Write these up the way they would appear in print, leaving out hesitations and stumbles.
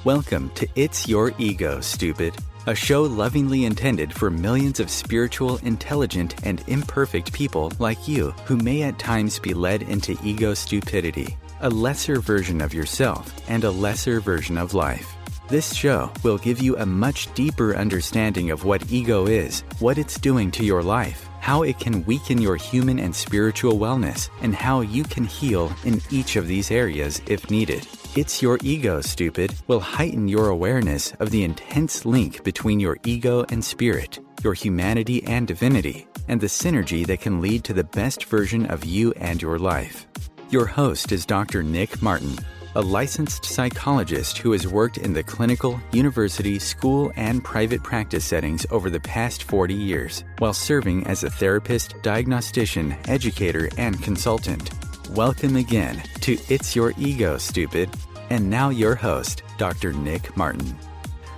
Welcome to It's Your Ego, Stupid, a show lovingly intended for millions of spiritual, intelligent, and imperfect people like you who may at times be led into ego stupidity, a lesser version of yourself and a lesser version of life. This show will give you a much deeper understanding of what ego is, what it's doing to your life, how it can weaken your human and spiritual wellness, and how you can heal in each of these areas if needed. It's Your Ego, Stupid will heighten your awareness of the intense link between your ego and spirit, your humanity and divinity, and the synergy that can lead to the best version of you and your life. Your host is Dr. Nick Martin, a licensed psychologist who has worked in the clinical, university, school, and private practice settings over the past 40 years, while serving as a therapist, diagnostician, educator, and consultant. Welcome again to It's Your Ego, Stupid. And now your host, Dr. Nick Martin.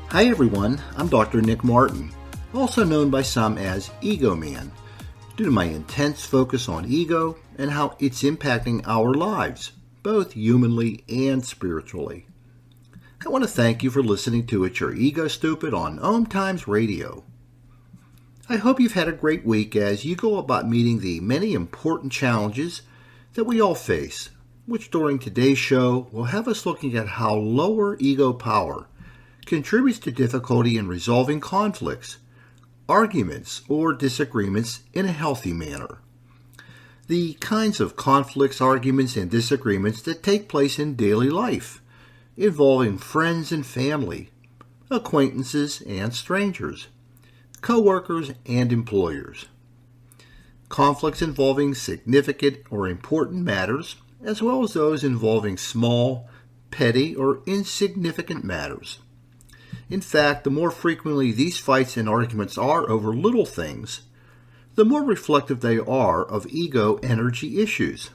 Hi everyone, I'm Dr. Nick Martin, also known by some as Ego Man, due to my intense focus on ego and how it's impacting our lives, both humanly and spiritually. I want to thank you for listening to It's Your Ego, Stupid on OMTimes Radio. I hope you've had a great week as you go about meeting the many important challenges that we all face, which during today's show will have us looking at how lower ego power contributes to difficulty in resolving conflicts, arguments, or disagreements in a healthy manner. The kinds of conflicts, arguments, and disagreements that take place in daily life, involving friends and family, acquaintances and strangers, co-workers and employers. Conflicts involving significant or important matters, as well as those involving small, petty, or insignificant matters. In fact, the more frequently these fights and arguments are over little things, the more reflective they are of ego energy issues.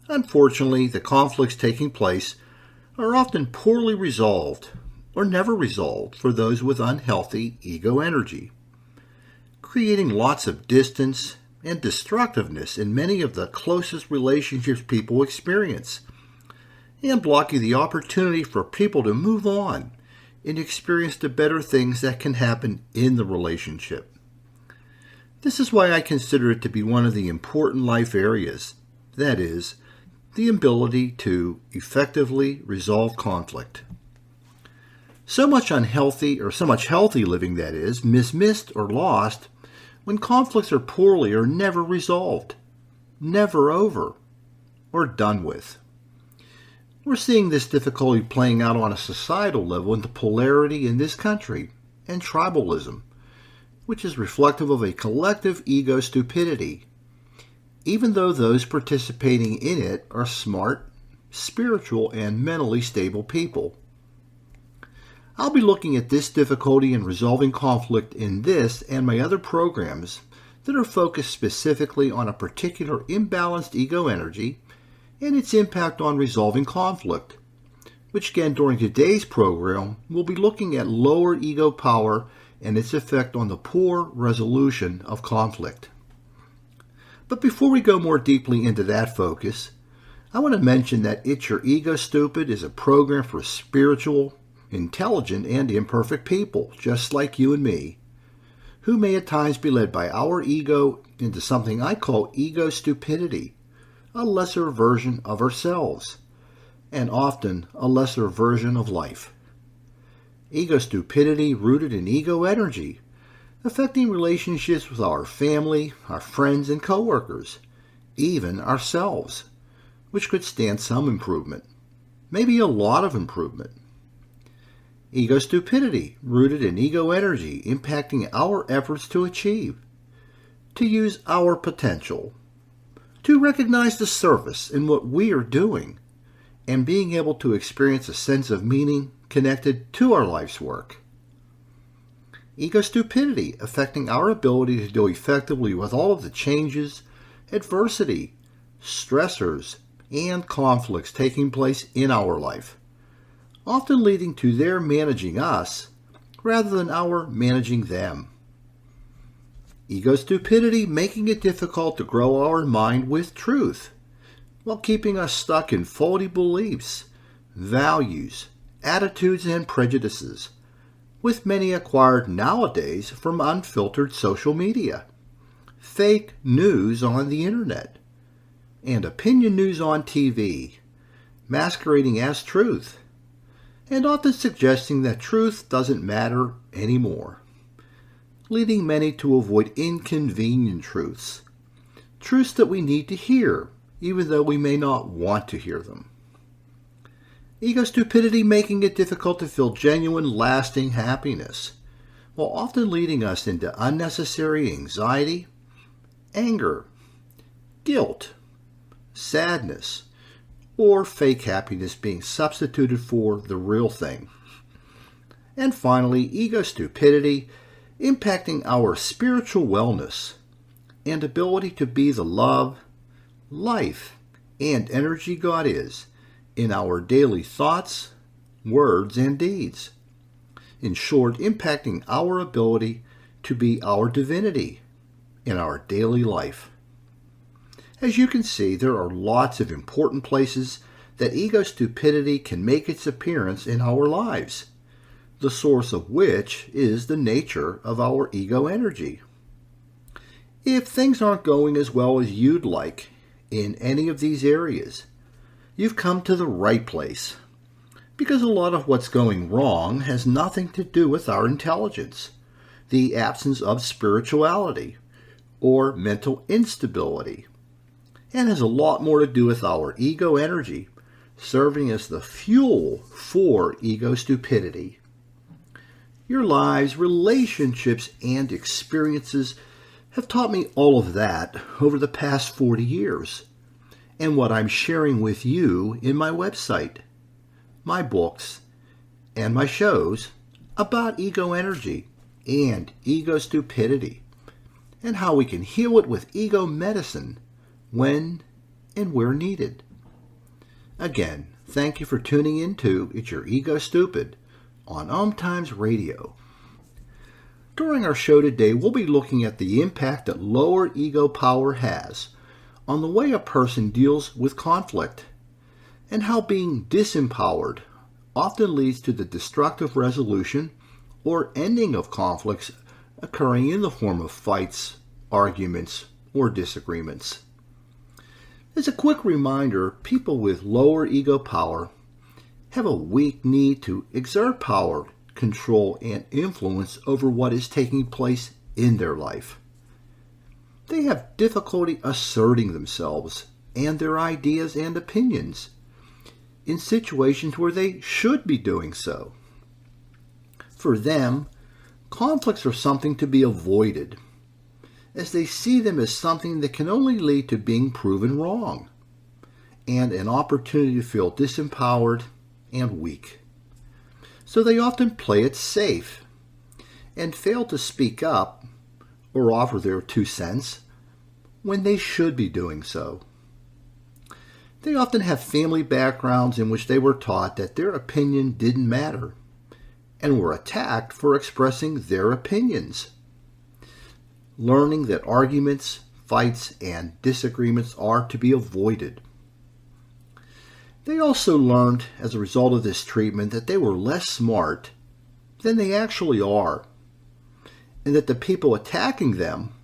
Unfortunately, the conflicts taking place are often poorly resolved or never resolved for those with unhealthy ego energy, creating lots of distance and destructiveness in many of the closest relationships people experience, and blocking the opportunity for people to move on and experience the better things that can happen in the relationship. This is why I consider it to be one of the important life areas, that is, the ability to effectively resolve conflict. So much healthy living, that is missed or lost when conflicts are poorly or never resolved, never over, or done with. We're seeing this difficulty playing out on a societal level in the polarity in this country and tribalism, which is reflective of a collective ego stupidity, even though those participating in it are smart, spiritual, and mentally stable people. I'll be looking at this difficulty in resolving conflict in this and my other programs that are focused specifically on a particular imbalanced ego energy and its impact on resolving conflict, which again during today's program we'll be looking at lower ego power and its effect on the poor resolution of conflict. But before we go more deeply into that focus, I want to mention that It's Your Ego, Stupid is a program for spiritual, intelligent, and imperfect people, just like you and me, who may at times be led by our ego into something I call ego stupidity, a lesser version of ourselves, and often a lesser version of life. Ego stupidity rooted in ego energy, affecting relationships with our family, our friends, and coworkers, even ourselves, which could stand some improvement, maybe a lot of improvement. Ego stupidity rooted in ego energy, impacting our efforts to achieve, to use our potential, to recognize the service in what we are doing, and being able to experience a sense of meaning connected to our life's work. Ego stupidity affecting our ability to deal effectively with all of the changes, adversity, stressors, and conflicts taking place in our life, often leading to their managing us rather than our managing them. Ego stupidity making it difficult to grow our mind with truth, while keeping us stuck in faulty beliefs, values, attitudes, and prejudices, with many acquired nowadays from unfiltered social media, fake news on the internet, and opinion news on TV, masquerading as truth, and often suggesting that truth doesn't matter anymore, leading many to avoid inconvenient truths, truths that we need to hear, even though we may not want to hear them. Ego stupidity making it difficult to feel genuine, lasting happiness, while often leading us into unnecessary anxiety, anger, guilt, sadness, or fake happiness being substituted for the real thing. And finally, ego stupidity impacting our spiritual wellness and ability to be the love, life, and energy God is in our daily thoughts, words, and deeds. In short, impacting our ability to be our divinity in our daily life. As you can see, there are lots of important places that ego stupidity can make its appearance in our lives, the source of which is the nature of our ego energy. If things aren't going as well as you'd like in any of these areas, you've come to the right place, because a lot of what's going wrong has nothing to do with our intelligence, the absence of spirituality, or mental instability, and has a lot more to do with our ego energy serving as the fuel for ego stupidity. Your lives, relationships, and experiences have taught me all of that over the past 40 years, and what I'm sharing with you in my website, my books, and my shows about ego energy and ego stupidity, and how we can heal it with ego medicine when and where needed. Again, thank you for tuning in to It's Your Ego Stupid on OMTimes Radio. During our show today, we'll be looking at the impact that lower ego power has on the way a person deals with conflict, and how being disempowered often leads to the destructive resolution or ending of conflicts occurring in the form of fights, arguments, or disagreements. As a quick reminder, people with lower ego power have a weak need to exert power, control, and influence over what is taking place in their life. They have difficulty asserting themselves and their ideas and opinions in situations where they should be doing so. For them, conflicts are something to be avoided, as they see them as something that can only lead to being proven wrong, and an opportunity to feel disempowered and weak. So they often play it safe, and fail to speak up or offer their 2 cents when they should be doing so. They often have family backgrounds in which they were taught that their opinion didn't matter, and were attacked for expressing their opinions. Learning that arguments, fights, and disagreements are to be avoided. They also learned as a result of this treatment that they were less smart than they actually are, and that the people attacking them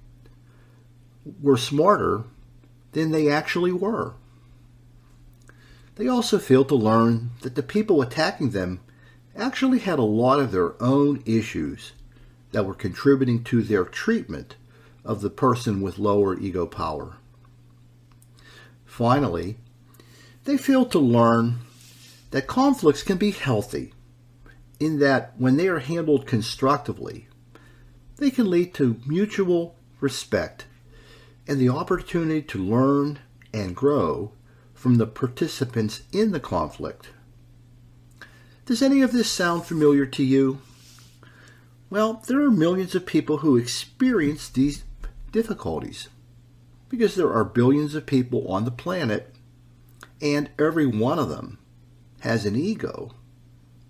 were smarter than they actually were. They also failed to learn that the people attacking them actually had a lot of their own issues that were contributing to their treatment of the person with lower ego power. Finally, they failed to learn that conflicts can be healthy, in that when they are handled constructively, they can lead to mutual respect and the opportunity to learn and grow from the participants in the conflict. Does any of this sound familiar to you? Well, there are millions of people who experience these difficulties, because there are billions of people on the planet, and every one of them has an ego,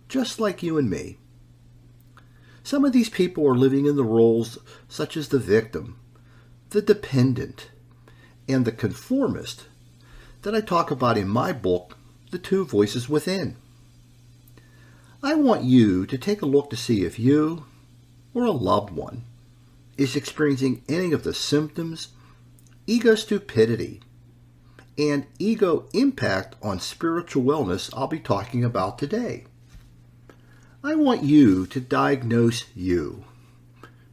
just like you and me. Some of these people are living in the roles such as the victim, the dependent, and the conformist that I talk about in my book, The Two Voices Within. I want you to take a look to see if you or a loved one is experiencing any of the symptoms, ego stupidity, and ego impact on spiritual wellness I'll be talking about today. I want you to diagnose you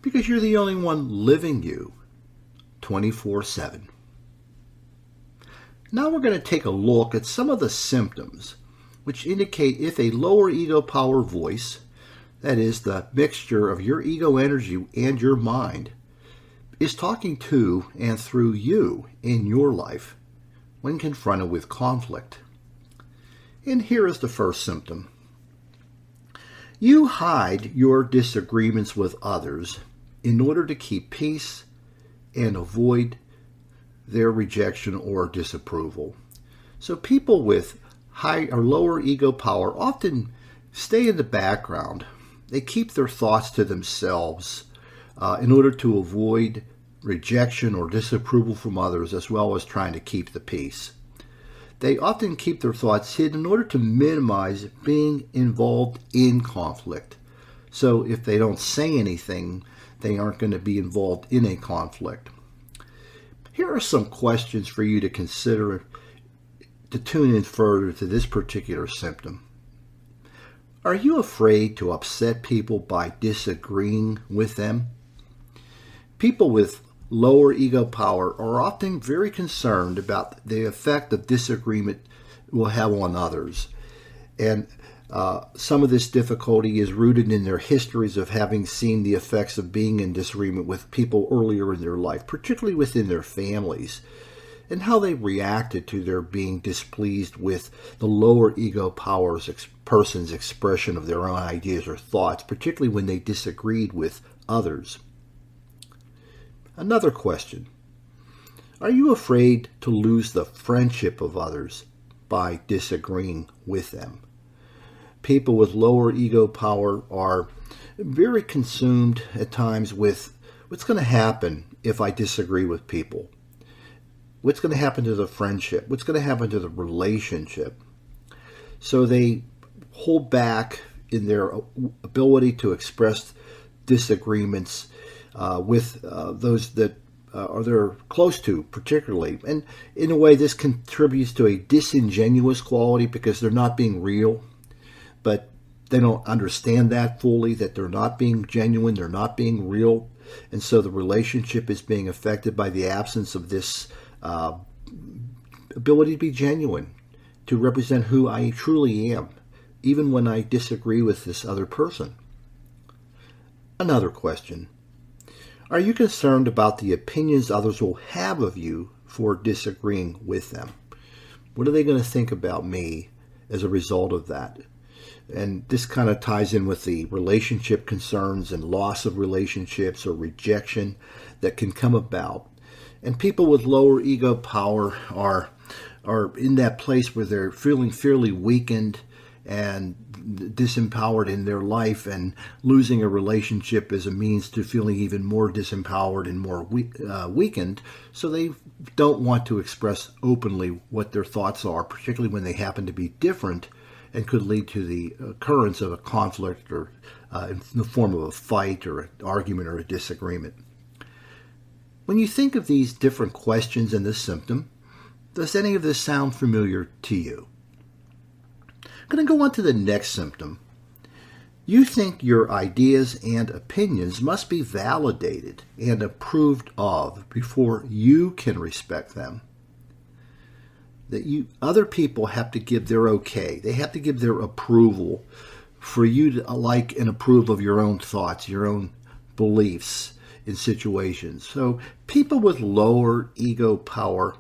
because you're the only one living you 24/7. Now we're going to take a look at some of the symptoms which indicate if a lower ego power voice, that is the mixture of your ego energy and your mind, is talking to and through you in your life when confronted with conflict. And here is the first symptom. You hide your disagreements with others in order to keep peace and avoid their rejection or disapproval. So people with high or lower ego power often stay in the background. They keep their thoughts to themselves in order to avoid rejection or disapproval from others, as well as trying to keep the peace. They often keep their thoughts hidden in order to minimize being involved in conflict. So if they don't say anything, they aren't going to be involved in a conflict. Here are some questions for you to consider to tune in further to this particular symptom. Are you afraid to upset people by disagreeing with them? People with lower ego power are often very concerned about the effect of disagreement will have on others. And some of this difficulty is rooted in their histories of having seen the effects of being in disagreement with people earlier in their life, particularly within their families, and how they reacted to their being displeased with the lower ego person's expression of their own ideas or thoughts, particularly when they disagreed with others. Another question. Are you afraid to lose the friendship of others by disagreeing with them? People with lower ego power are very consumed at times with what's going to happen if I disagree with people. What's going to happen to the friendship? What's going to happen to the relationship? So they hold back in their ability to express disagreements with those that they're close to, particularly. And in a way, this contributes to a disingenuous quality because they're not being real, but they don't understand that fully, that they're not being genuine, they're not being real. And so the relationship is being affected by the absence of this ability to be genuine, to represent who I truly am, even when I disagree with this other person. Another question. Are you concerned about the opinions others will have of you for disagreeing with them? What are they going to think about me as a result of that? And this kind of ties in with the relationship concerns and loss of relationships or rejection that can come about. And people with lower ego power are in that place where they're feeling fairly weakened and disempowered in their life, and losing a relationship is a means to feeling even more disempowered and more weakened. So they don't want to express openly what their thoughts are, particularly when they happen to be different and could lead to the occurrence of a conflict or in the form of a fight or an argument or a disagreement. When you think of these different questions and this symptom, does any of this sound familiar to you? I'm going to go on to the next symptom. You think your ideas and opinions must be validated and approved of before you can respect them. That other people have to give their okay. They have to give their approval for you to like and approve of your own thoughts, your own beliefs in situations. So people with lower ego power,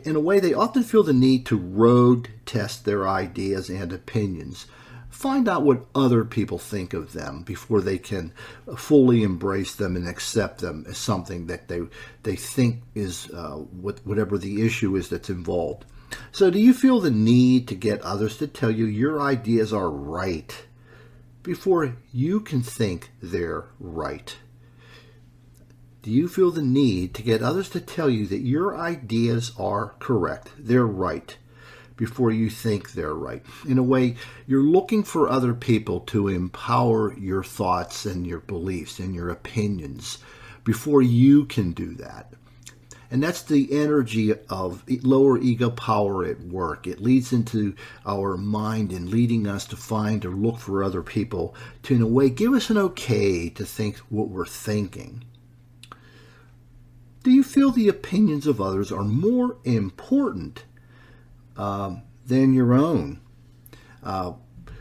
in a way, they often feel the need to road test their ideas and opinions. Find out what other people think of them before they can fully embrace them and accept them as something that they think is whatever the issue is that's involved. So do you feel the need to get others to tell you your ideas are right before you can think they're right? Do you feel the need to get others to tell you that your ideas are correct, they're right, before you think they're right. In a way, you're looking for other people to empower your thoughts and your beliefs and your opinions before you can do that. And that's the energy of lower ego power at work. It leads into our mind and leading us to find or look for other people to, in a way, give us an okay to think what we're thinking. Do you feel the opinions of others are more important than your own?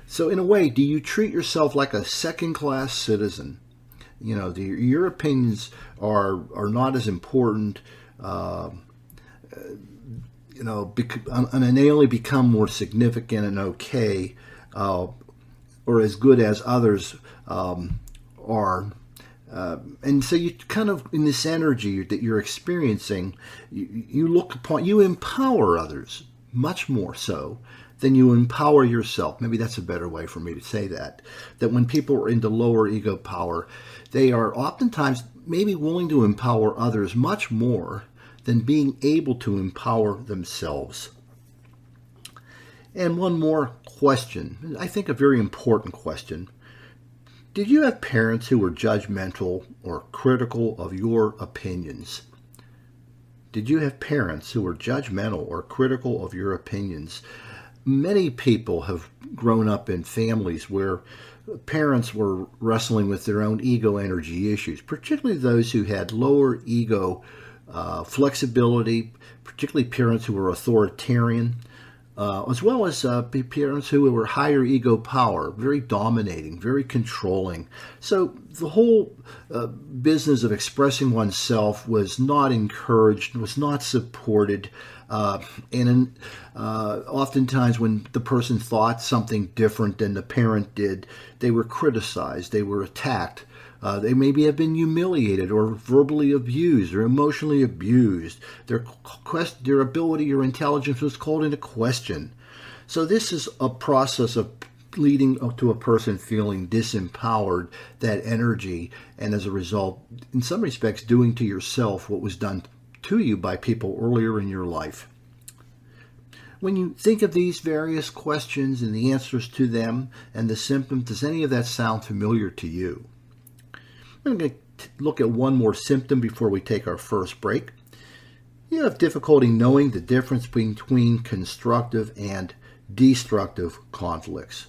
So in a way, do you treat yourself like a second-class citizen? You know, your opinions are not as important, and they only become more significant and okay, or as good as others are. And so you kind of, in this energy that you're experiencing, you empower others much more so than you empower yourself. Maybe that's a better way for me to say that. That when people are into lower ego power, they are oftentimes maybe willing to empower others much more than being able to empower themselves. And one more question, I think a very important question. Did you have parents who were judgmental or critical of your opinions? Did you have parents who were judgmental or critical of your opinions? Many people have grown up in families where parents were wrestling with their own ego energy issues, particularly those who had lower ego flexibility, particularly parents who were authoritarian, as well as parents who were higher ego power, very dominating, very controlling. So the whole business of expressing oneself was not encouraged, was not supported, and oftentimes when the person thought something different than the parent did, they were criticized, they were attacked. They maybe have been humiliated or verbally abused or emotionally abused. Their ability or intelligence was called into question. So this is a process of leading to a person feeling disempowered, that energy, and as a result, in some respects, doing to yourself what was done to you by people earlier in your life. When you think of these various questions and the answers to them and the symptoms, does any of that sound familiar to you? I'm going to look at one more symptom before we take our first break. You have difficulty knowing the difference between constructive and destructive conflicts.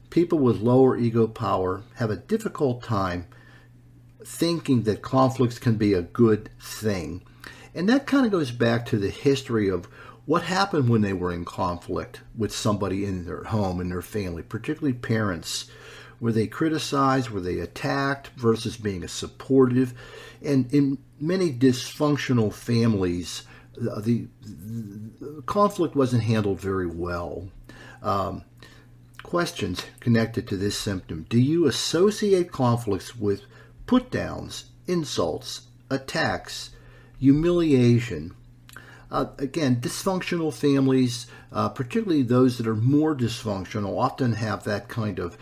People with lower ego power have a difficult time thinking that conflicts can be a good thing. And that kind of goes back to the history of what happened when they were in conflict with somebody in their home, in their family, particularly parents. Were they criticized? Were they attacked versus being a supportive? And in many dysfunctional families, the conflict wasn't handled very well. Questions connected to this symptom. Do you associate conflicts with put-downs, insults, attacks, humiliation? Again, dysfunctional families, particularly those that are more dysfunctional, often have that kind of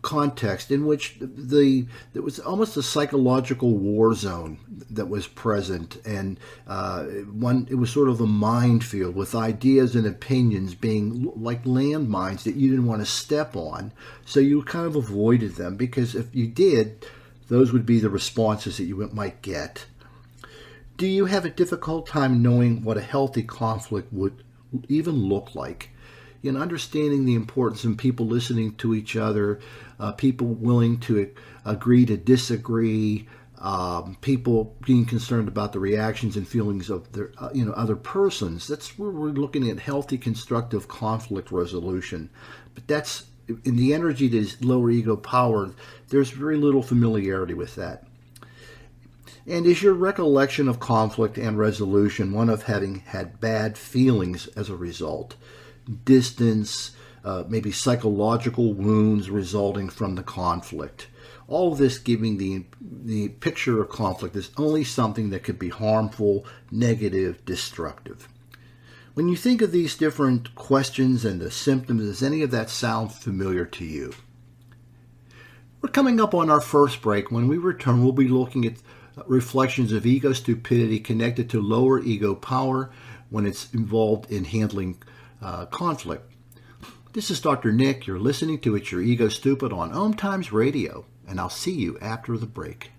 context in which there was almost a psychological war zone that was present, and it was sort of a minefield with ideas and opinions being like landmines that you didn't want to step on, so you kind of avoided them, because if you did, those would be the responses that you might get. Do you have a difficult time knowing what a healthy conflict would even look like? Understanding the importance of people listening to each other, people willing to agree to disagree, people being concerned about the reactions and feelings of their, other persons. That's where we're looking at healthy, constructive conflict resolution. But that's, in the energy that is lower ego power, there's very little familiarity with that. And is your recollection of conflict and resolution one of having had bad feelings as a result? Distance, maybe psychological wounds resulting from the conflict. All of this giving the picture of conflict as only something that could be harmful, negative, destructive. When you think of these different questions and the symptoms, does any of that sound familiar to you? We're coming up on our first break. When we return, we'll be looking at reflections of ego stupidity connected to lower ego power when it's involved in handling conflict. This is Dr. Nick. You're listening to It's Your Ego Stupid on OMTimes Radio, and I'll see you after the break.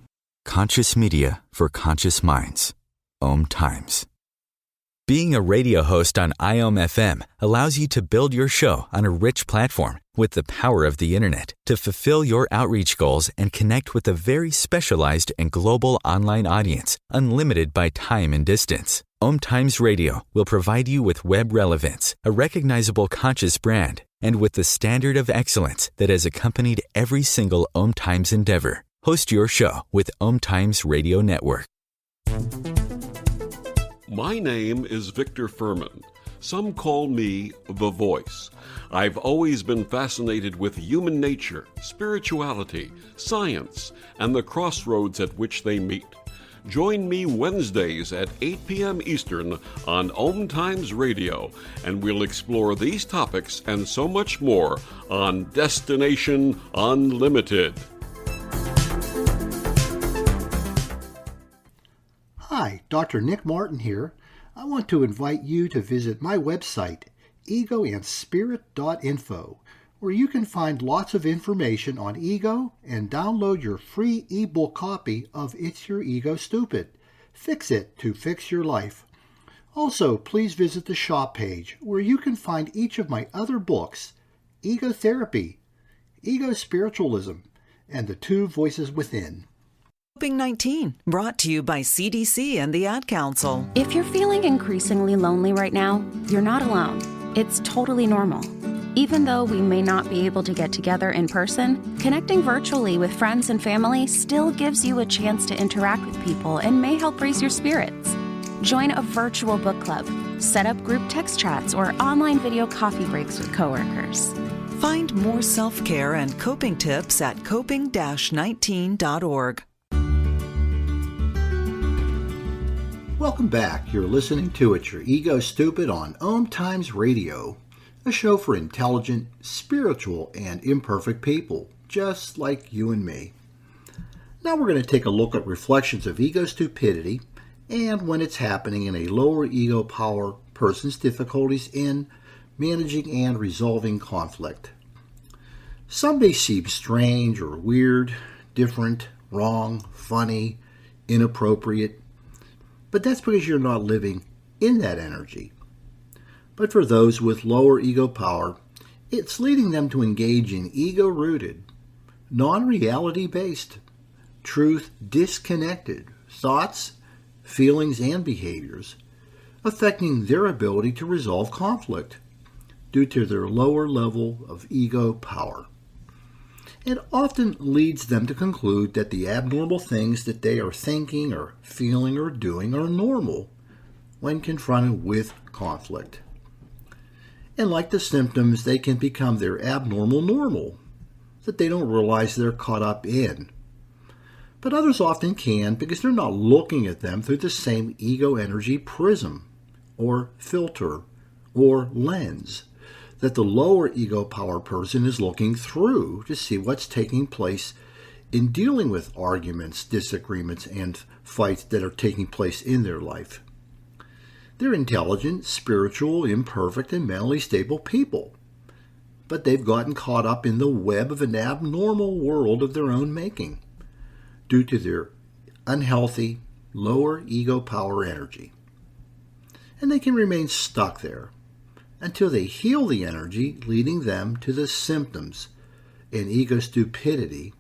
Conscious media for conscious minds. OMTimes. Being a radio host on IOM FM allows you to build your show on a rich platform with the power of the internet to fulfill your outreach goals and connect with a very specialized and global online audience, unlimited by time and distance. OMTimes Radio will provide you with web relevance, a recognizable conscious brand, and with the standard of excellence that has accompanied every single OMTimes endeavor. Host your show with OMTimes Radio Network. My name is Victor Furman. Some call me The Voice. I've always been fascinated with human nature, spirituality, science, and the crossroads at which they meet. Join me Wednesdays at 8 p.m. Eastern on OMTimes Radio, and we'll explore these topics and so much more on Destination Unlimited. Hi, Dr. Nick Martin here. I want to invite you to visit my website, egoandspirit.info, where you can find lots of information on ego and download your free ebook copy of It's Your Ego Stupid. Fix it to fix your life. Also, please visit the shop page where you can find each of my other books, Ego Therapy, Ego Spiritualism, and The Two Voices Within. COVID-19, brought to you by CDC and the Ad Council. If you're feeling increasingly lonely right now, you're not alone. It's totally normal. Even though we may not be able to get together in person, connecting virtually with friends and family still gives you a chance to interact with people and may help raise your spirits. Join a virtual book club, set up group text chats, or online video coffee breaks with coworkers. Find more self-care and coping tips at coping-19.org. Welcome back. You're listening to It's Your Ego Stupid on OMTimes Radio, a show for intelligent, spiritual, and imperfect people, just like you and me. Now we're going to take a look at reflections of ego stupidity and when it's happening in a lower ego power person's difficulties in managing and resolving conflict. Some may seem strange or weird, different, wrong, funny, inappropriate, but that's because you're not living in that energy. But for those with lower ego power, it's leading them to engage in ego-rooted, non-reality-based, truth-disconnected thoughts, feelings, and behaviors, affecting their ability to resolve conflict due to their lower level of ego power. It often leads them to conclude that the abnormal things that they are thinking or feeling or doing are normal when confronted with conflict. And like the symptoms, they can become their abnormal normal that they don't realize they're caught up in. But others often can because they're not looking at them through the same ego energy prism or filter or lens that the lower ego power person is looking through to see what's taking place in dealing with arguments, disagreements, and fights that are taking place in their life. They're intelligent, spiritual, imperfect, and mentally stable people, but they've gotten caught up in the web of an abnormal world of their own making due to their unhealthy, lower ego power energy. And they can remain stuck there until they heal the energy, leading them to the symptoms and ego stupidity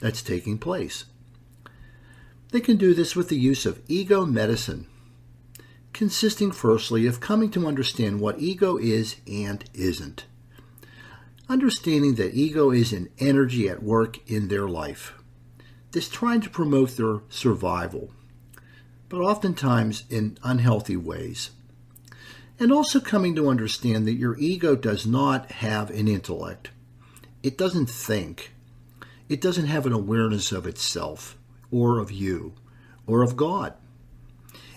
that's taking place. They can do this with the use of ego medicine, consisting firstly of coming to understand what ego is and isn't. Understanding that ego is an energy at work in their life that's trying to promote their survival, but oftentimes in unhealthy ways. And also coming to understand that your ego does not have an intellect. It doesn't think. It doesn't have an awareness of itself, or of you, or of God.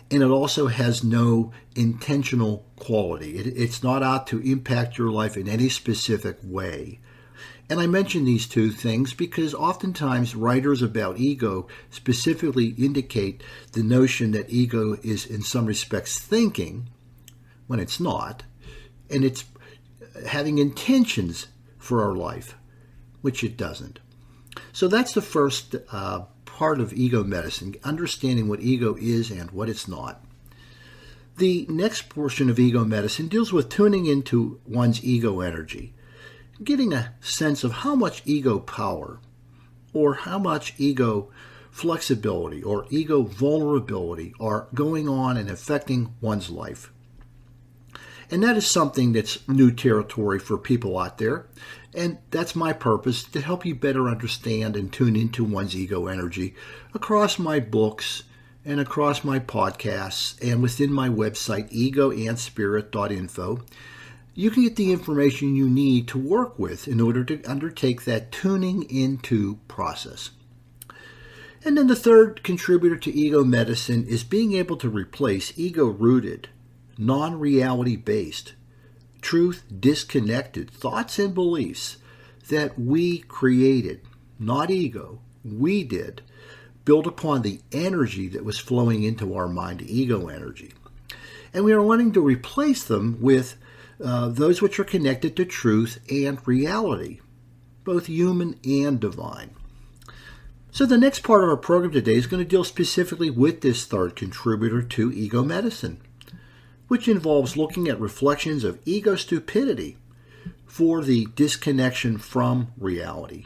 And it also has no intentional quality. It's not out to impact your life in any specific way. And I mention these two things because oftentimes writers about ego specifically indicate the notion that ego is in some respects thinking, when it's not, and it's having intentions for our life, which it doesn't. So that's the first part of ego medicine, understanding what ego is and what it's not. The next portion of ego medicine deals with tuning into one's ego energy, getting a sense of how much ego power or how much ego flexibility or ego vulnerability are going on and affecting one's life. And that is something that's new territory for people out there. And that's my purpose, to help you better understand and tune into one's ego energy across my books and across my podcasts and within my website, egoandspirit.info. You can get the information you need to work with in order to undertake that tuning into process. And then the third contributor to ego medicine is being able to replace ego-rooted, non-reality based, truth-disconnected thoughts and beliefs that we created, not ego, we did, built upon the energy that was flowing into our mind, ego energy. And we are wanting to replace them with those which are connected to truth and reality, both human and divine. So the next part of our program today is going to deal specifically with this third contributor to ego medicine, which involves looking at reflections of ego stupidity for the disconnection from reality.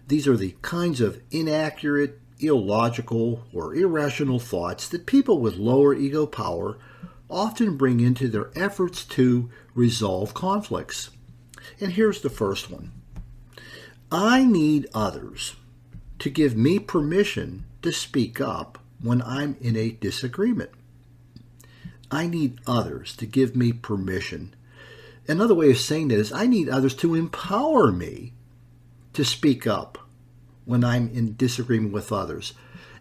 These are the kinds of inaccurate, illogical, or irrational thoughts that people with lower ego power often bring into their efforts to resolve conflicts. And here's the first one. I need others to give me permission to speak up when I'm in a disagreement. I need others to give me permission. Another way of saying that is I need others to empower me to speak up when I'm in disagreement with others.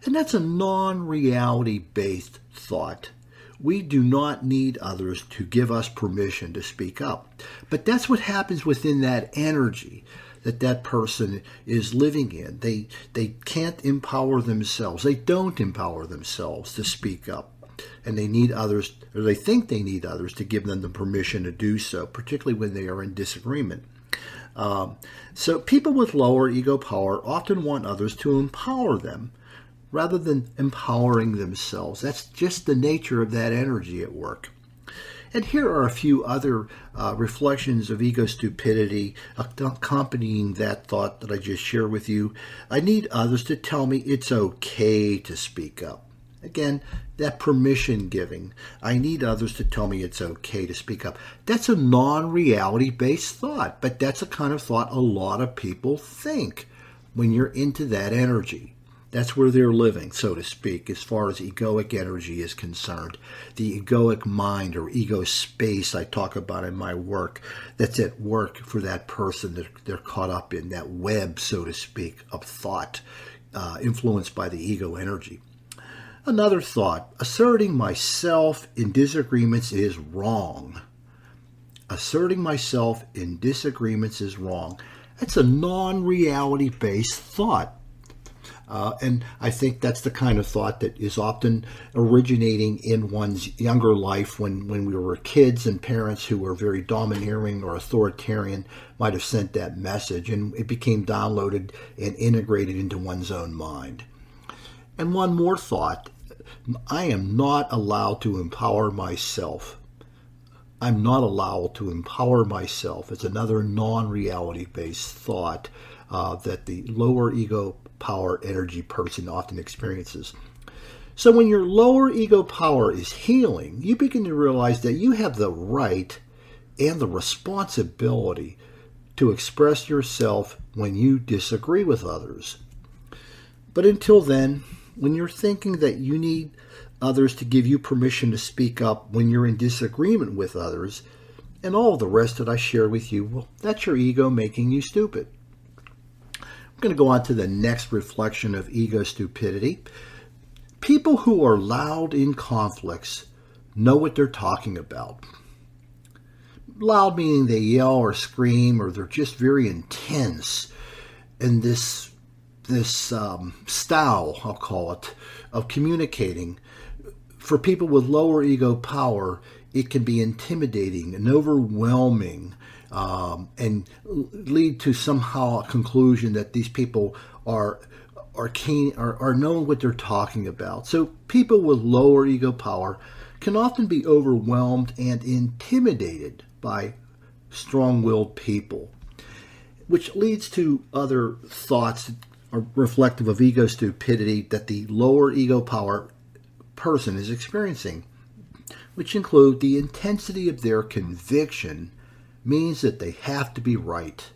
And that's a non-reality based thought. We do not need others to give us permission to speak up. But that's what happens within that energy that person is living in. They can't empower themselves. They don't empower themselves to speak up. And they need others, or they think they need others to give them the permission to do so, particularly when they are in disagreement. So people with lower ego power often want others to empower them rather than empowering themselves. That's just the nature of that energy at work. And here are a few other reflections of ego stupidity accompanying that thought that I just shared with you. I need others to tell me it's okay to speak up. Again, that permission giving. I need others to tell me it's okay to speak up. That's a non-reality based thought, but that's a kind of thought a lot of people think when you're into that energy. That's where they're living, so to speak, as far as egoic energy is concerned. The egoic mind or ego space I talk about in my work, that's at work for that person that they're caught up in, that web, so to speak, of thought influenced by the ego energy. Another thought, asserting myself in disagreements is wrong. Asserting myself in disagreements is wrong. That's a non-reality based thought. And I think that's the kind of thought that is often originating in one's younger life when we were kids, and parents who were very domineering or authoritarian might have sent that message, and it became downloaded and integrated into one's own mind. And one more thought, I am not allowed to empower myself. I'm not allowed to empower myself. It's another non-reality based thought that the lower ego power energy person often experiences. So when your lower ego power is healing, you begin to realize that you have the right and the responsibility to express yourself when you disagree with others. But until then, when you're thinking that you need others to give you permission to speak up when you're in disagreement with others, and all the rest that I share with you, well, that's your ego making you stupid. I'm going to go on to the next reflection of ego stupidity. People who are loud in conflicts know what they're talking about. Loud meaning they yell or scream, or they're just very intense. And this style, I'll call it, of communicating for people with lower ego power it can be intimidating and overwhelming, and lead to somehow a conclusion that these people are knowing what they're talking about. So people with lower ego power can often be overwhelmed and intimidated by strong-willed people, which leads to other thoughts that are reflective of ego stupidity that the lower ego power person is experiencing, which include the intensity of their conviction means that they have to be right.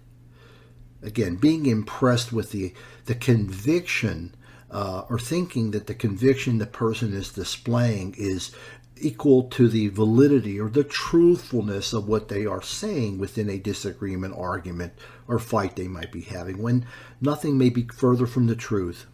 Again, being impressed with the conviction, or thinking that the conviction the person is displaying is equal to the validity or the truthfulness of what they are saying within a disagreement, argument, or fight they might be having, when nothing may be further from the truth.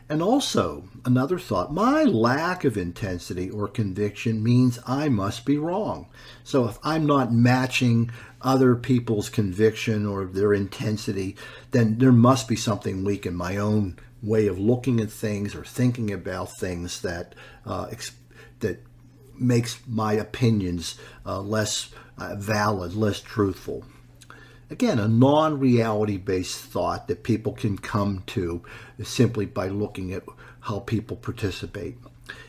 And also, another thought, my lack of intensity or conviction means I must be wrong. So if I'm not matching other people's conviction or their intensity, then there must be something weak in my own way of looking at things or thinking about things that makes my opinions less valid, less truthful. Again, a non-reality based thought that people can come to simply by looking at how people participate.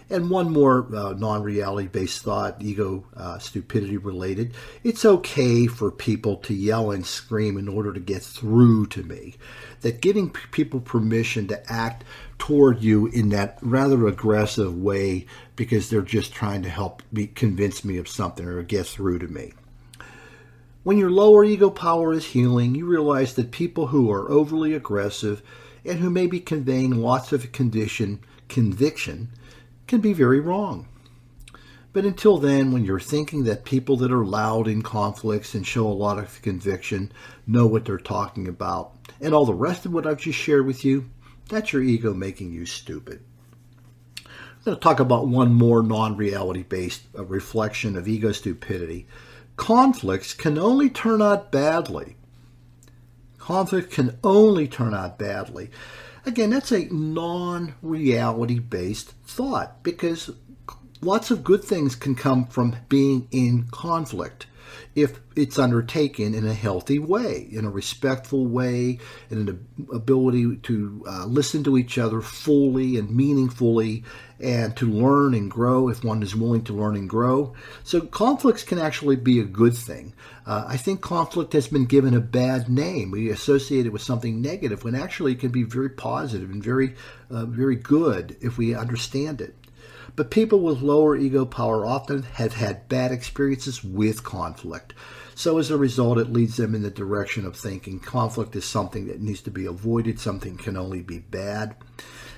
And one more non-reality based thought, ego stupidity related. It's okay for people to yell and scream in order to get through to me. That giving people permission to act toward you in that rather aggressive way because they're just trying to help me convince me of something or get through to me. When your lower ego power is healing, you realize that people who are overly aggressive and who may be conveying lots of conviction can be very wrong. But until then, when you're thinking that people that are loud in conflicts and show a lot of conviction know what they're talking about, and all the rest of what I've just shared with you, that's your ego making you stupid. I'm going to talk about one more non-reality based reflection of ego stupidity. Conflicts can only turn out badly. Conflict can only turn out badly. Again, that's a non-reality based thought because lots of good things can come from being in conflict if it's undertaken in a healthy way, in a respectful way, in an ability to listen to each other fully and meaningfully, and to learn and grow if one is willing to learn and grow. So conflicts can actually be a good thing. I think conflict has been given a bad name. We associate it with something negative when actually it can be very positive and very good if we understand it. But people with lower ego power often have had bad experiences with conflict. So as a result, it leads them in the direction of thinking conflict is something that needs to be avoided, something can only be bad.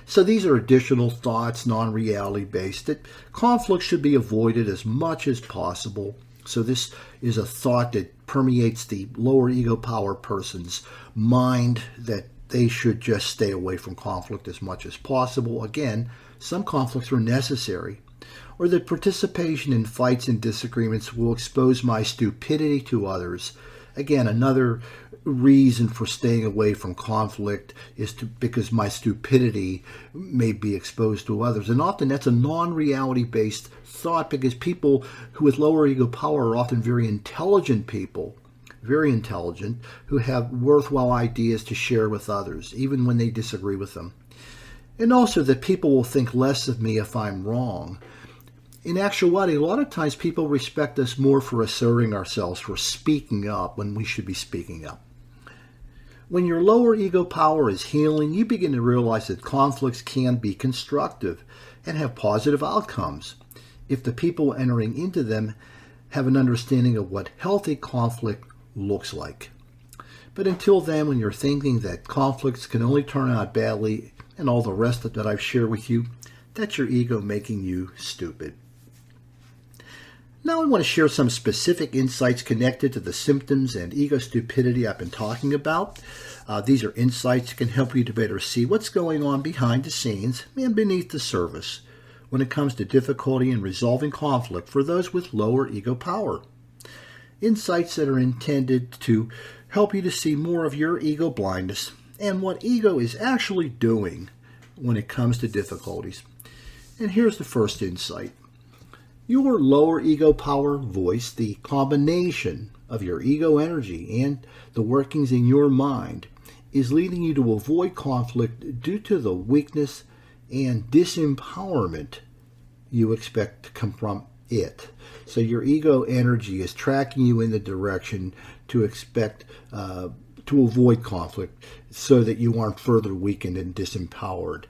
So these are additional thoughts, non-reality based, that conflict should be avoided as much as possible. So this is a thought that permeates the lower ego power person's mind, that they should just stay away from conflict as much as possible. Again, some conflicts are necessary. Or that participation in fights and disagreements will expose my stupidity to others. Again, another reason for staying away from conflict is because my stupidity may be exposed to others. And often that's a non-reality based thought because people who with lower ego power are often very intelligent people, very intelligent, who have worthwhile ideas to share with others, even when they disagree with them. And also that people will think less of me if I'm wrong. In actuality, a lot of times people respect us more for asserting ourselves, for speaking up when we should be speaking up. When your lower ego power is healing, you begin to realize that conflicts can be constructive and have positive outcomes if the people entering into them have an understanding of what healthy conflict looks like. But until then, when you're thinking that conflicts can only turn out badly and all the rest that I've shared with you, that's your ego making you stupid. Now I want to share some specific insights connected to the symptoms and ego stupidity I've been talking about. These are insights that can help you to better see what's going on behind the scenes and beneath the surface when it comes to difficulty in resolving conflict for those with lower ego power. Insights that are intended to help you to see more of your ego blindness and what ego is actually doing when it comes to difficulties. And here's the first insight. Your lower ego power voice, the combination of your ego energy and the workings in your mind, is leading you to avoid conflict due to the weakness and disempowerment you expect to come from it. So your ego energy is tracking you in the direction to expect to avoid conflict so that you aren't further weakened and disempowered.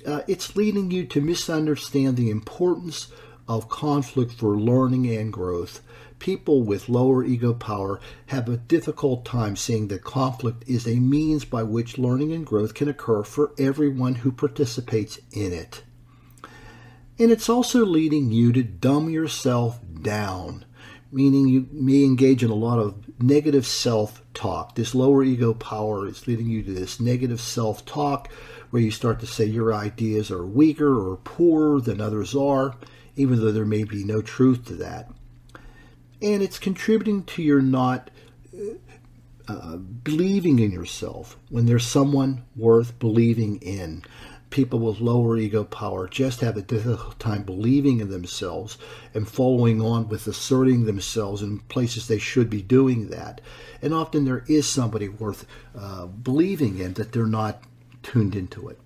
It's leading you to misunderstand the importance of conflict for learning and growth. People with lower ego power have a difficult time seeing that conflict is a means by which learning and growth can occur for everyone who participates in it. And it's also leading you to dumb yourself down, meaning you may engage in a lot of negative self-talk. This lower ego power is leading you to this negative self-talk where you start to say your ideas are weaker or poorer than others are, even though there may be no truth to that. And it's contributing to your not believing in yourself when there's someone worth believing in. People with lower ego power just have a difficult time believing in themselves and following on with asserting themselves in places they should be doing that. And often there is somebody worth believing in that they're not tuned into it.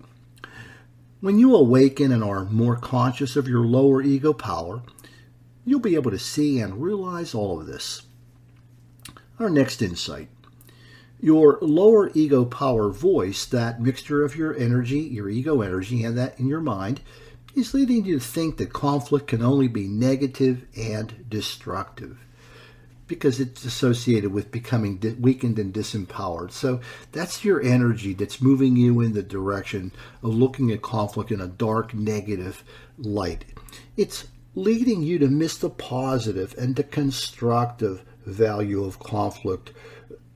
When you awaken and are more conscious of your lower ego power, you'll be able to see and realize all of this. Our next insight. Your lower ego power voice, that mixture of your energy, your ego energy, and that in your mind, is leading you to think that conflict can only be negative and destructive because it's associated with becoming weakened and disempowered. So that's your energy that's moving you in the direction of looking at conflict in a dark, negative light. It's leading you to miss the positive and the constructive value of conflict.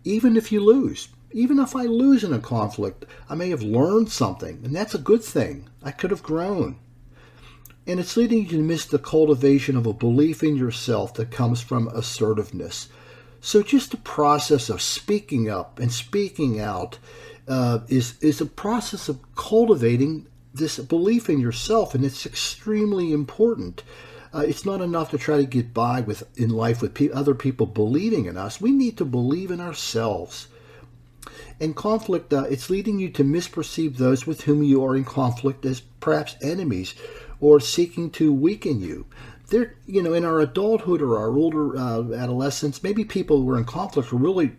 Even if you lose, even if I lose in a conflict, I may have learned something, and that's a good thing. I could have grown. And it's leading you to miss the cultivation of a belief in yourself that comes from assertiveness. So just the process of speaking up and speaking out is a process of cultivating this belief in yourself, and it's extremely important. It's not enough to try to get by in life with other people believing in us. We need to believe in ourselves. In conflict, it's leading you to misperceive those with whom you are in conflict as perhaps enemies or seeking to weaken you. They're, in our adulthood or our older adolescence, maybe people who are in conflict are really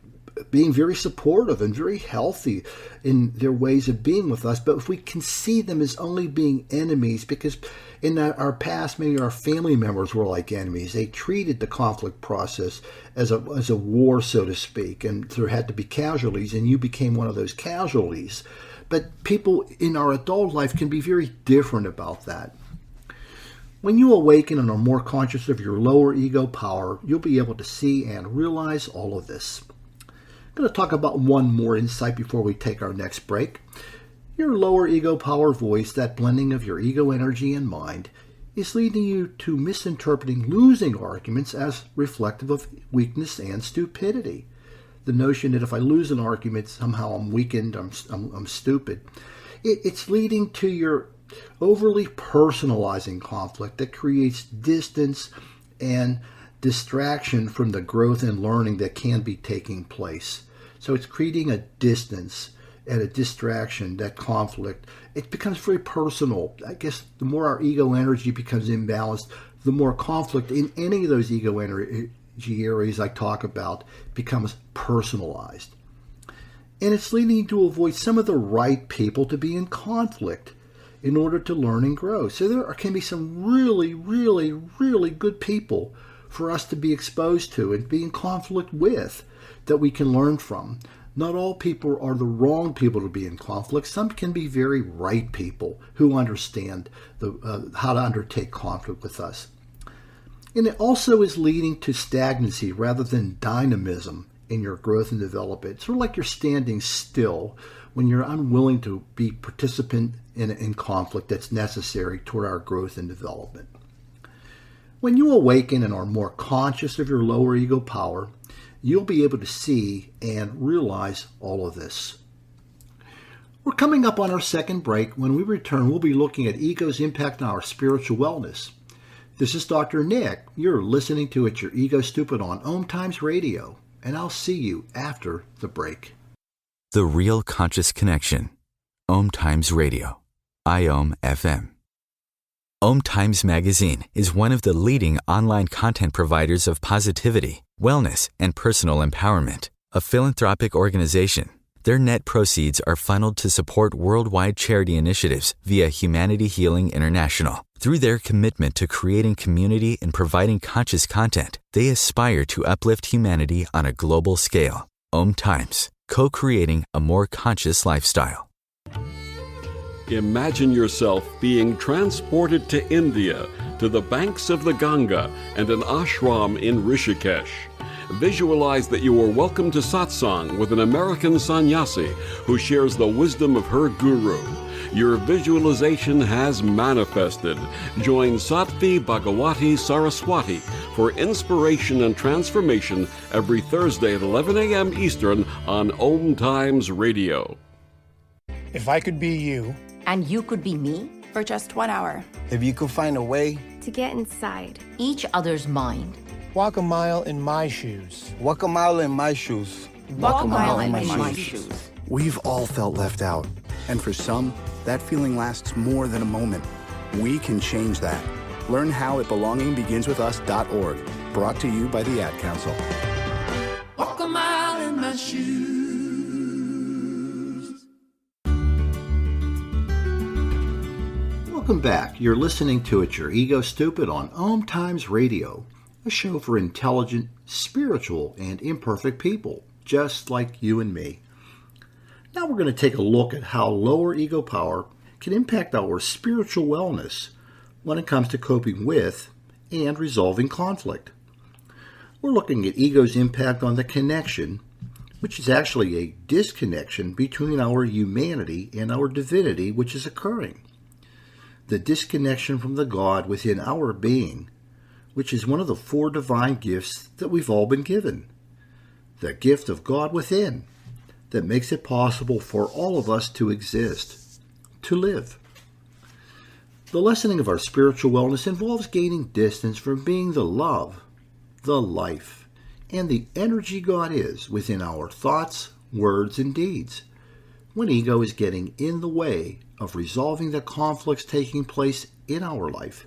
being very supportive and very healthy in their ways of being with us. But if we can see them as only being enemies, because in our past, maybe our family members were like enemies. They treated the conflict process as a war, so to speak, and there had to be casualties, and you became one of those casualties. But people in our adult life can be very different about that. When you awaken and are more conscious of your lower ego power, you'll be able to see and realize all of this. I'm going to talk about one more insight before we take our next break. Your lower ego power voice, that blending of your ego energy and mind, is leading you to misinterpreting losing arguments as reflective of weakness and stupidity. The notion that if I lose an argument, somehow I'm weakened, I'm stupid. It's leading to your overly personalizing conflict that creates distance and distraction from the growth and learning that can be taking place. So it's creating a distance and a distraction, that conflict. It becomes very personal. I guess the more our ego energy becomes imbalanced, the more conflict in any of those ego energy areas I talk about becomes personalized. And it's leading you to avoid some of the right people to be in conflict in order to learn and grow. So there can be some really, really, really good people for us to be exposed to and be in conflict with that we can learn from. Not all people are the wrong people to be in conflict. Some can be very right people who understand how to undertake conflict with us. And it also is leading to stagnancy rather than dynamism in your growth and development. It's sort of like you're standing still when you're unwilling to be participant in conflict that's necessary toward our growth and development. When you awaken and are more conscious of your lower ego power, you'll be able to see and realize all of this. We're coming up on our second break. When we return, we'll be looking at ego's impact on our spiritual wellness. This is Dr. Nick. You're listening to It's Your Ego Stupid on OMTimes Radio, and I'll see you after the break. The Real Conscious Connection. OMTimes Radio. IOM FM. OMTimes Magazine is one of the leading online content providers of positivity, wellness, and personal empowerment. A philanthropic organization, their net proceeds are funneled to support worldwide charity initiatives via Humanity Healing International. Through their commitment to creating community and providing conscious content, they aspire to uplift humanity on a global scale. OMTimes, co-creating a more conscious lifestyle. Imagine yourself being transported to India, to the banks of the Ganga and an ashram in Rishikesh. Visualize that you are welcome to satsang with an American sannyasi who shares the wisdom of her guru. Your visualization has manifested. Join Sattvi Bhagawati Saraswati for inspiration and transformation every Thursday at 11 a.m. Eastern on OMTimes Radio. If I could be you, and you could be me, for just 1 hour. If you could find a way to get inside each other's mind. Walk a mile in my shoes. Walk a mile in my shoes. Walk a mile in my shoes. We've all felt left out. And for some, that feeling lasts more than a moment. We can change that. Learn how at belongingbeginswithus.org. Brought to you by the Ad Council. Walk a mile in my shoes. Welcome back. You're listening to It's Your Ego Stupid on OMTimes Radio, a show for intelligent, spiritual, and imperfect people, just like you and me. Now we're going to take a look at how lower ego power can impact our spiritual wellness when it comes to coping with and resolving conflict. We're looking at ego's impact on the connection, which is actually a disconnection between our humanity and our divinity which is occurring. The disconnection from the God within our being, which is one of the 4 divine gifts that we've all been given. The gift of God within that makes it possible for all of us to exist, to live. The lessening of our spiritual wellness involves gaining distance from being the love, the life, and the energy God is within our thoughts, words, and deeds, when ego is getting in the way of resolving the conflicts taking place in our life.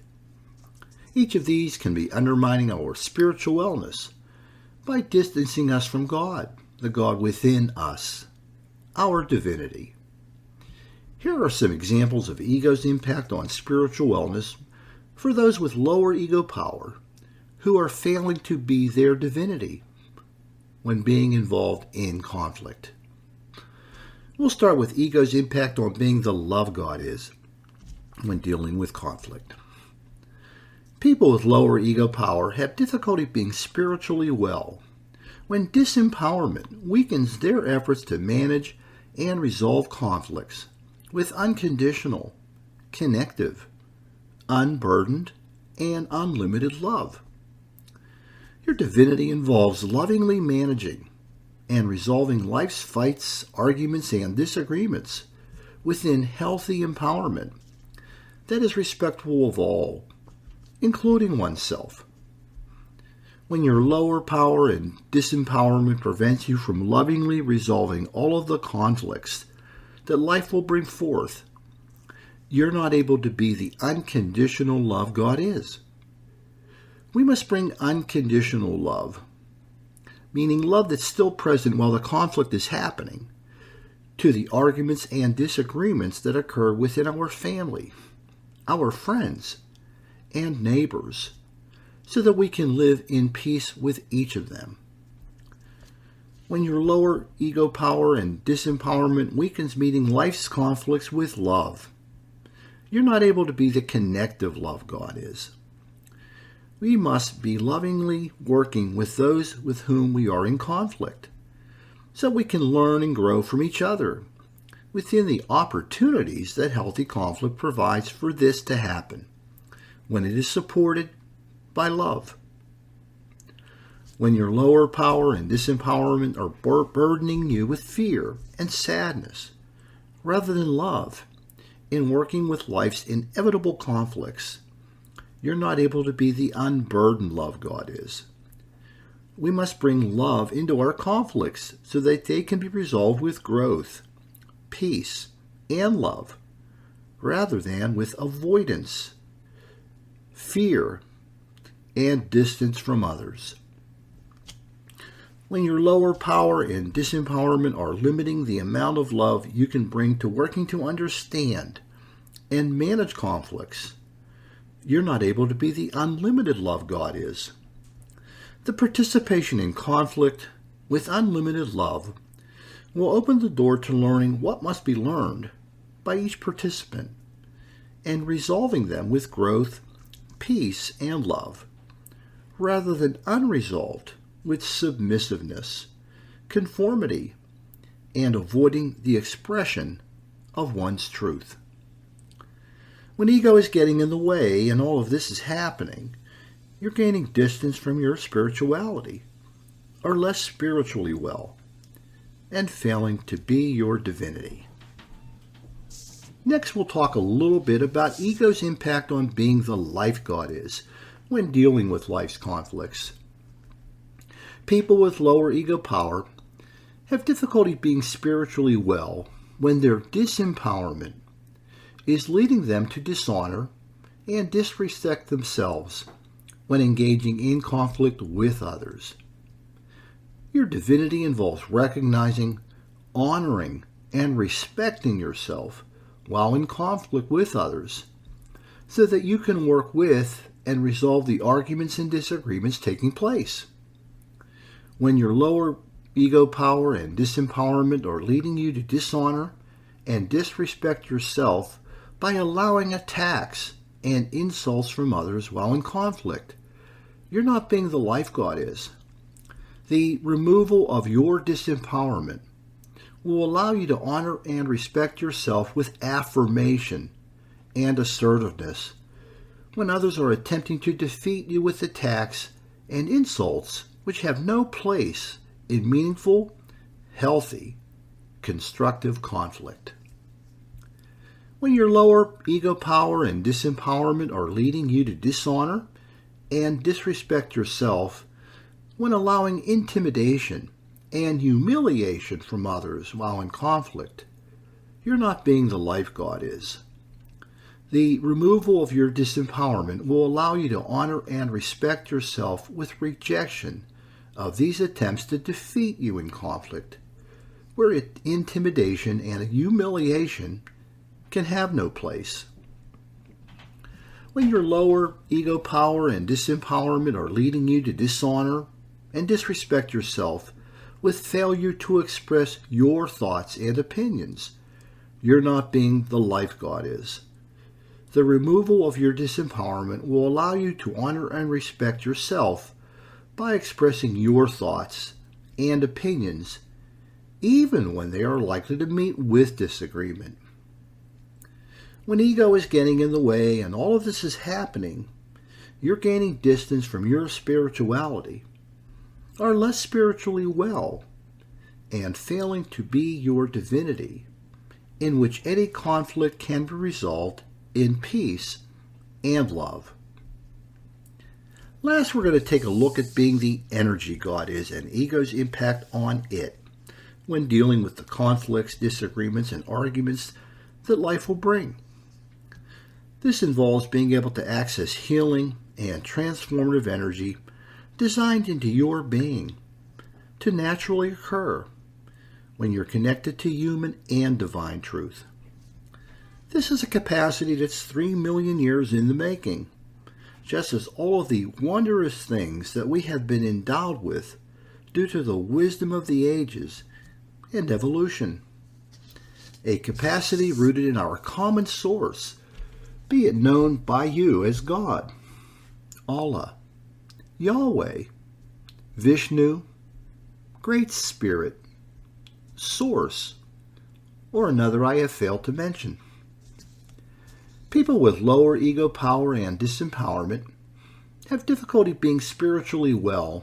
Each of these can be undermining our spiritual wellness by distancing us from God, the God within us, our divinity. Here are some examples of ego's impact on spiritual wellness for those with lower ego power who are failing to be their divinity when being involved in conflict. We'll start with ego's impact on being the love God is when dealing with conflict. People with lower ego power have difficulty being spiritually well when disempowerment weakens their efforts to manage and resolve conflicts with unconditional, connective, unburdened, and unlimited love. Your divinity involves lovingly managing and resolving life's fights, arguments, and disagreements within healthy empowerment that is respectful of all, including oneself. When your lower power and disempowerment prevents you from lovingly resolving all of the conflicts that life will bring forth, you're not able to be the unconditional love God is. We must bring unconditional love, meaning love that's still present while the conflict is happening, to the arguments and disagreements that occur within our family, our friends, and neighbors, so that we can live in peace with each of them. When your lower ego power and disempowerment weakens meeting life's conflicts with love, you're not able to be the connective love God is. We must be lovingly working with those with whom we are in conflict, so we can learn and grow from each other within the opportunities that healthy conflict provides for this to happen, when it is supported by love. When your lower power and disempowerment are burdening you with fear and sadness, rather than love, in working with life's inevitable conflicts, you're not able to be the unburdened love God is. We must bring love into our conflicts so that they can be resolved with growth, peace, and love, rather than with avoidance, fear, and distance from others. When your lower power and disempowerment are limiting the amount of love you can bring to working to understand and manage conflicts, you're not able to be the unlimited love God is. The participation in conflict with unlimited love will open the door to learning what must be learned by each participant and resolving them with growth, peace, and love, rather than unresolved with submissiveness, conformity, and avoiding the expression of one's truth. When ego is getting in the way and all of this is happening, you're gaining distance from your spirituality, or less spiritually well, and failing to be your divinity. Next, we'll talk a little bit about ego's impact on being the life God is when dealing with life's conflicts. People with lower ego power have difficulty being spiritually well when their disempowerment is leading them to dishonor and disrespect themselves when engaging in conflict with others. Your divinity involves recognizing, honoring, and respecting yourself while in conflict with others so that you can work with and resolve the arguments and disagreements taking place. When your lower ego power and disempowerment are leading you to dishonor and disrespect yourself by allowing attacks and insults from others while in conflict, you're not being the life God is. The removal of your disempowerment will allow you to honor and respect yourself with affirmation and assertiveness when others are attempting to defeat you with attacks and insults which have no place in meaningful, healthy, constructive conflict. When your lower ego power and disempowerment are leading you to dishonor and disrespect yourself when allowing intimidation and humiliation from others while in conflict, you're not being the life God is. The removal of your disempowerment will allow you to honor and respect yourself with rejection of these attempts to defeat you in conflict, where intimidation and humiliation can have no place. When your lower ego power and disempowerment are leading you to dishonor and disrespect yourself with failure to express your thoughts and opinions, you're not being the life God is. The removal of your disempowerment will allow you to honor and respect yourself by expressing your thoughts and opinions, even when they are likely to meet with disagreement. When ego is getting in the way and all of this is happening, you're gaining distance from your spirituality, are less spiritually well, and failing to be your divinity, in which any conflict can be resolved in peace and love. Last, we're going to take a look at being the energy God is and ego's impact on it when dealing with the conflicts, disagreements, and arguments that life will bring. This involves being able to access healing and transformative energy designed into your being to naturally occur when you're connected to human and divine truth. This is a capacity that's 3 million years in the making, just as all of the wondrous things that we have been endowed with due to the wisdom of the ages and evolution. A capacity rooted in our common source, be it known by you as God, Allah, Yahweh, Vishnu, Great Spirit, Source, or another I have failed to mention. People with lower ego power and disempowerment have difficulty being spiritually well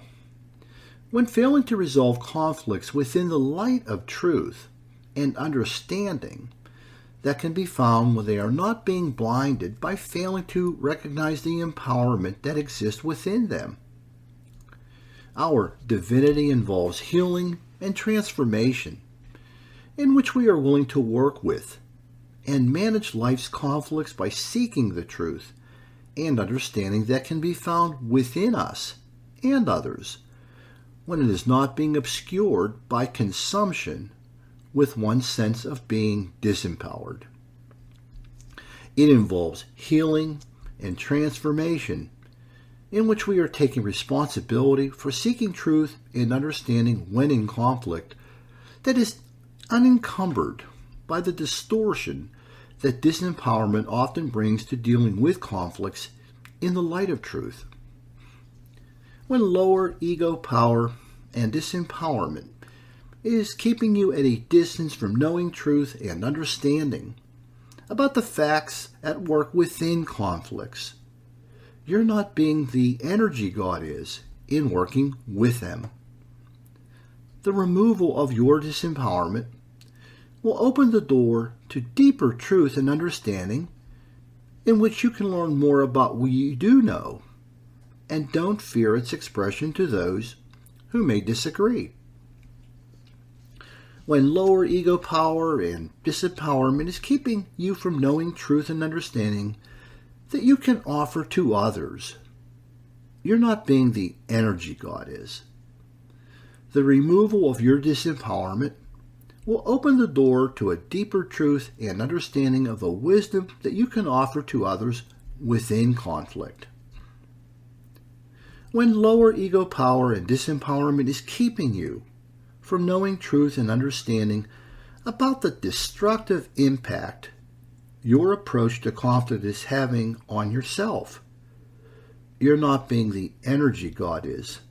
when failing to resolve conflicts within the light of truth and understanding that can be found when they are not being blinded by failing to recognize the empowerment that exists within them. Our divinity involves healing and transformation, in which we are willing to work with and manage life's conflicts by seeking the truth and understanding that can be found within us and others when it is not being obscured by consumption with one's sense of being disempowered. It involves healing and transformation in which we are taking responsibility for seeking truth and understanding when in conflict that is unencumbered by the distortion that disempowerment often brings to dealing with conflicts in the light of truth. When lower ego power and disempowerment is keeping you at a distance from knowing truth and understanding about the facts at work within conflicts, you're not being the energy God is in working with them. The removal of your disempowerment will open the door to deeper truth and understanding in which you can learn more about what you do know and don't fear its expression to those who may disagree. When lower ego power and disempowerment is keeping you from knowing truth and understanding that you can offer to others, you're not being the energy God is. The removal of your disempowerment will open the door to a deeper truth and understanding of the wisdom that you can offer to others within conflict. When lower ego power and disempowerment is keeping you from knowing truth and understanding about the destructive impact your approach to conflict is having on yourself, you're not being the energy God is.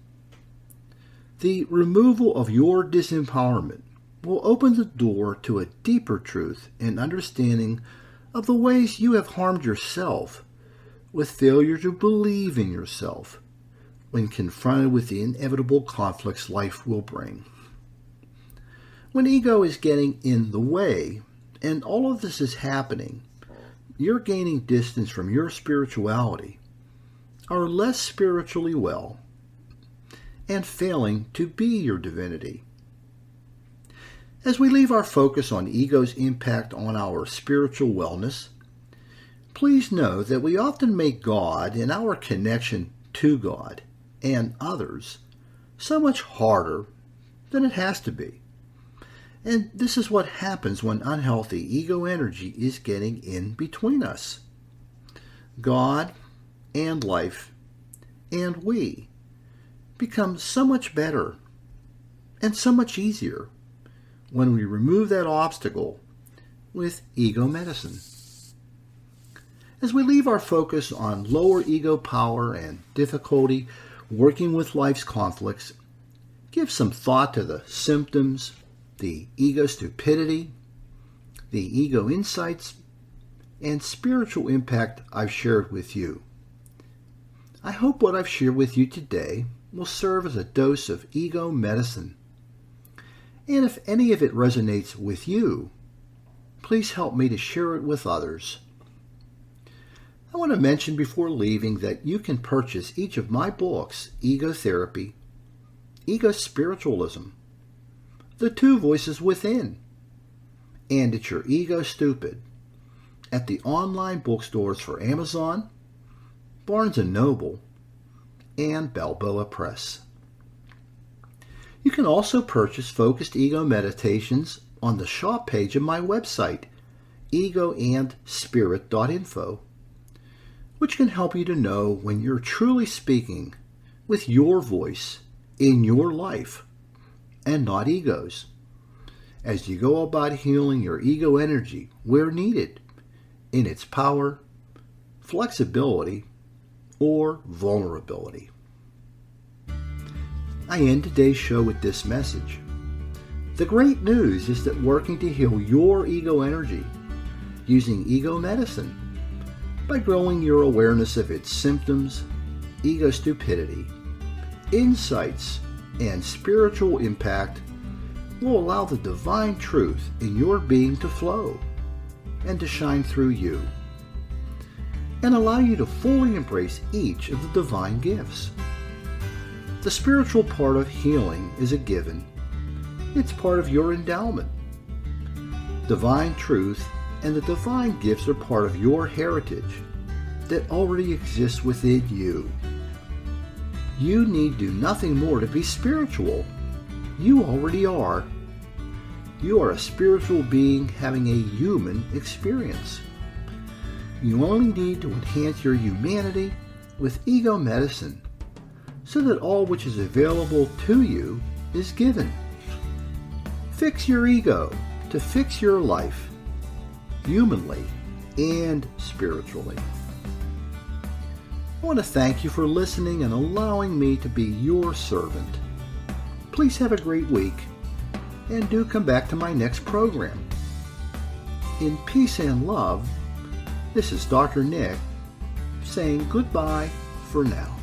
The removal of your disempowerment will open the door to a deeper truth and understanding of the ways you have harmed yourself with failure to believe in yourself when confronted with the inevitable conflicts life will bring. When ego is getting in the way, and all of this is happening, you're gaining distance from your spirituality, are less spiritually well, and failing to be your divinity. As we leave our focus on ego's impact on our spiritual wellness, please know that we often make God and our connection to God and others so much harder than it has to be. And this is what happens when unhealthy ego energy is getting in between us. God and life and we become so much better and so much easier when we remove that obstacle with ego medicine. As we leave our focus on lower ego power and difficulty working with life's conflicts, give some thought to the symptoms, the ego stupidity, the ego insights, and spiritual impact I've shared with you. I hope what I've shared with you today will serve as a dose of ego medicine. And if any of it resonates with you, please help me to share it with others. I want to mention before leaving that you can purchase each of my books, Ego Therapy, Ego Spiritualism, The Two Voices Within, and It's Your Ego Stupid, at the online bookstores for Amazon, Barnes & Noble, and Balboa Press. You can also purchase Focused Ego Meditations on the shop page of my website, egoandspirit.info, which can help you to know when you're truly speaking with your voice in your life and not ego's, as you go about healing your ego energy where needed in its power, flexibility, or vulnerability. I end today's show with this message. The great news is that working to heal your ego energy using ego medicine by growing your awareness of its symptoms, ego stupidity, insights, and spiritual impact will allow the divine truth in your being to flow, and to shine through you, and allow you to fully embrace each of the divine gifts. The spiritual part of healing is a given. It's part of your endowment. Divine truth and the divine gifts are part of your heritage that already exists within you. You need do nothing more to be spiritual. You already are. You are a spiritual being having a human experience. You only need to enhance your humanity with ego medicine so that all which is available to you is given. Fix your ego to fix your life, humanly and spiritually. I want to thank you for listening and allowing me to be your servant. Please have a great week, and do come back to my next program. In peace and love, this is Dr. Nick saying goodbye for now.